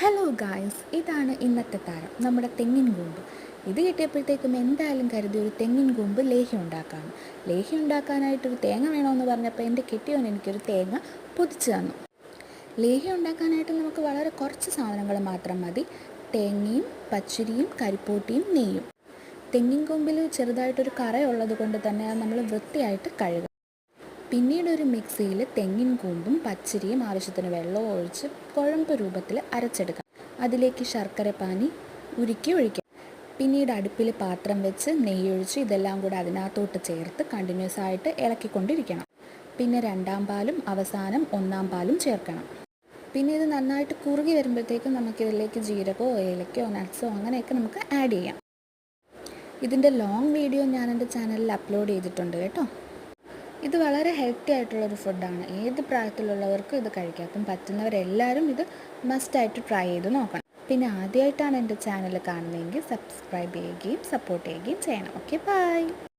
Hello guys, ഇതാണ് ഇന്നത്തെ താരം, നമ്മുടെ തെങ്ങിൻ കൂമ്പ്. ഇത് കിട്ടിയപ്പോഴത്തേക്കും എന്തായാലും കരുതി ഒരു തെങ്ങിൻ കൂമ്പ് ലേഹ്യം ഉണ്ടാക്കാമെന്ന്. ലേഹ്യം ഉണ്ടാക്കാനായിട്ടൊരു തേങ്ങ വേണമെന്ന് പറഞ്ഞപ്പോൾ എൻ്റെ കെട്ടിയവൻ എനിക്കൊരു തേങ്ങ പൊതിച്ച് തന്നു. ലേഹ്യം ഉണ്ടാക്കാനായിട്ട് നമുക്ക് വളരെ കുറച്ച് സാധനങ്ങൾ മാത്രം മതി. തേങ്ങയും പച്ചരിയും കരിപ്പോട്ടിയും നെയ്യും. തെങ്ങിൻ കൂമ്പിൽ ചെറുതായിട്ടൊരു കറയുള്ളത് കൊണ്ട് തന്നെ അത് നമ്മൾ വൃത്തിയായിട്ട് കഴുകുക. പിന്നീട് ഒരു മിക്സിയിൽ തെങ്ങിൻ കൂമ്പും പച്ചരിയും ആവശ്യത്തിന് വെള്ളവും ഒഴിച്ച് കുഴമ്പ് രൂപത്തിൽ അരച്ചെടുക്കാം. അതിലേക്ക് ശർക്കര പാനി ഉരുക്കി ഒഴിക്കാം. പിന്നീട് അടുപ്പിൽ പാത്രം വെച്ച് നെയ്യൊഴിച്ച് ഇതെല്ലാം കൂടെ അതിനകത്തോട്ട് ചേർത്ത് കണ്ടിന്യൂസ് ആയിട്ട് ഇളക്കിക്കൊണ്ടിരിക്കണം. പിന്നെ രണ്ടാം പാലും അവസാനം ഒന്നാം പാലും ചേർക്കണം. പിന്നെ ഇത് നന്നായിട്ട് കുറുകി വരുമ്പോഴത്തേക്കും നമുക്കിതിലേക്ക് ജീരകമോ ഏലക്കയോ നട്ട്സോ അങ്ങനെയൊക്കെ നമുക്ക് ആഡ് ചെയ്യാം. ഇതിൻ്റെ ലോങ് വീഡിയോ ഞാൻ എൻ്റെ ചാനലിൽ അപ്ലോഡ് ചെയ്തിട്ടുണ്ട് കേട്ടോ. ഇത് വളരെ ഹെൽത്തി ആയിട്ടുള്ളൊരു ഫുഡാണ്. ഏത് പ്രായത്തിലുള്ളവർക്കും ഇത് കഴിക്കാം. അപ്പം പറ്റുന്നവരെല്ലാവരും ഇത് മസ്റ്റായിട്ട് ട്രൈ ചെയ്ത് നോക്കണം. പിന്നെ ആദ്യമായിട്ടാണ് എൻ്റെ ചാനൽ കാണുന്നതെങ്കിൽ സബ്സ്ക്രൈബ് ചെയ്യുകയും സപ്പോർട്ട് ചെയ്യുകയും ചെയ്യണം. Okay, by.